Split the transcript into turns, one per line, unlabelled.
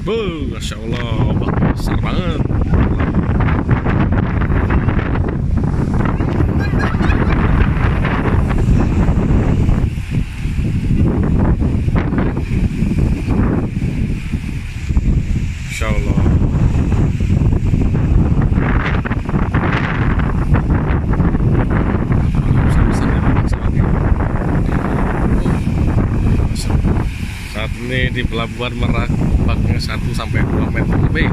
Masya Allah, besar banget. Masya Allah. Saat ini di Pelabuhan Merak, baknya 1 sampai 2 meter lebih.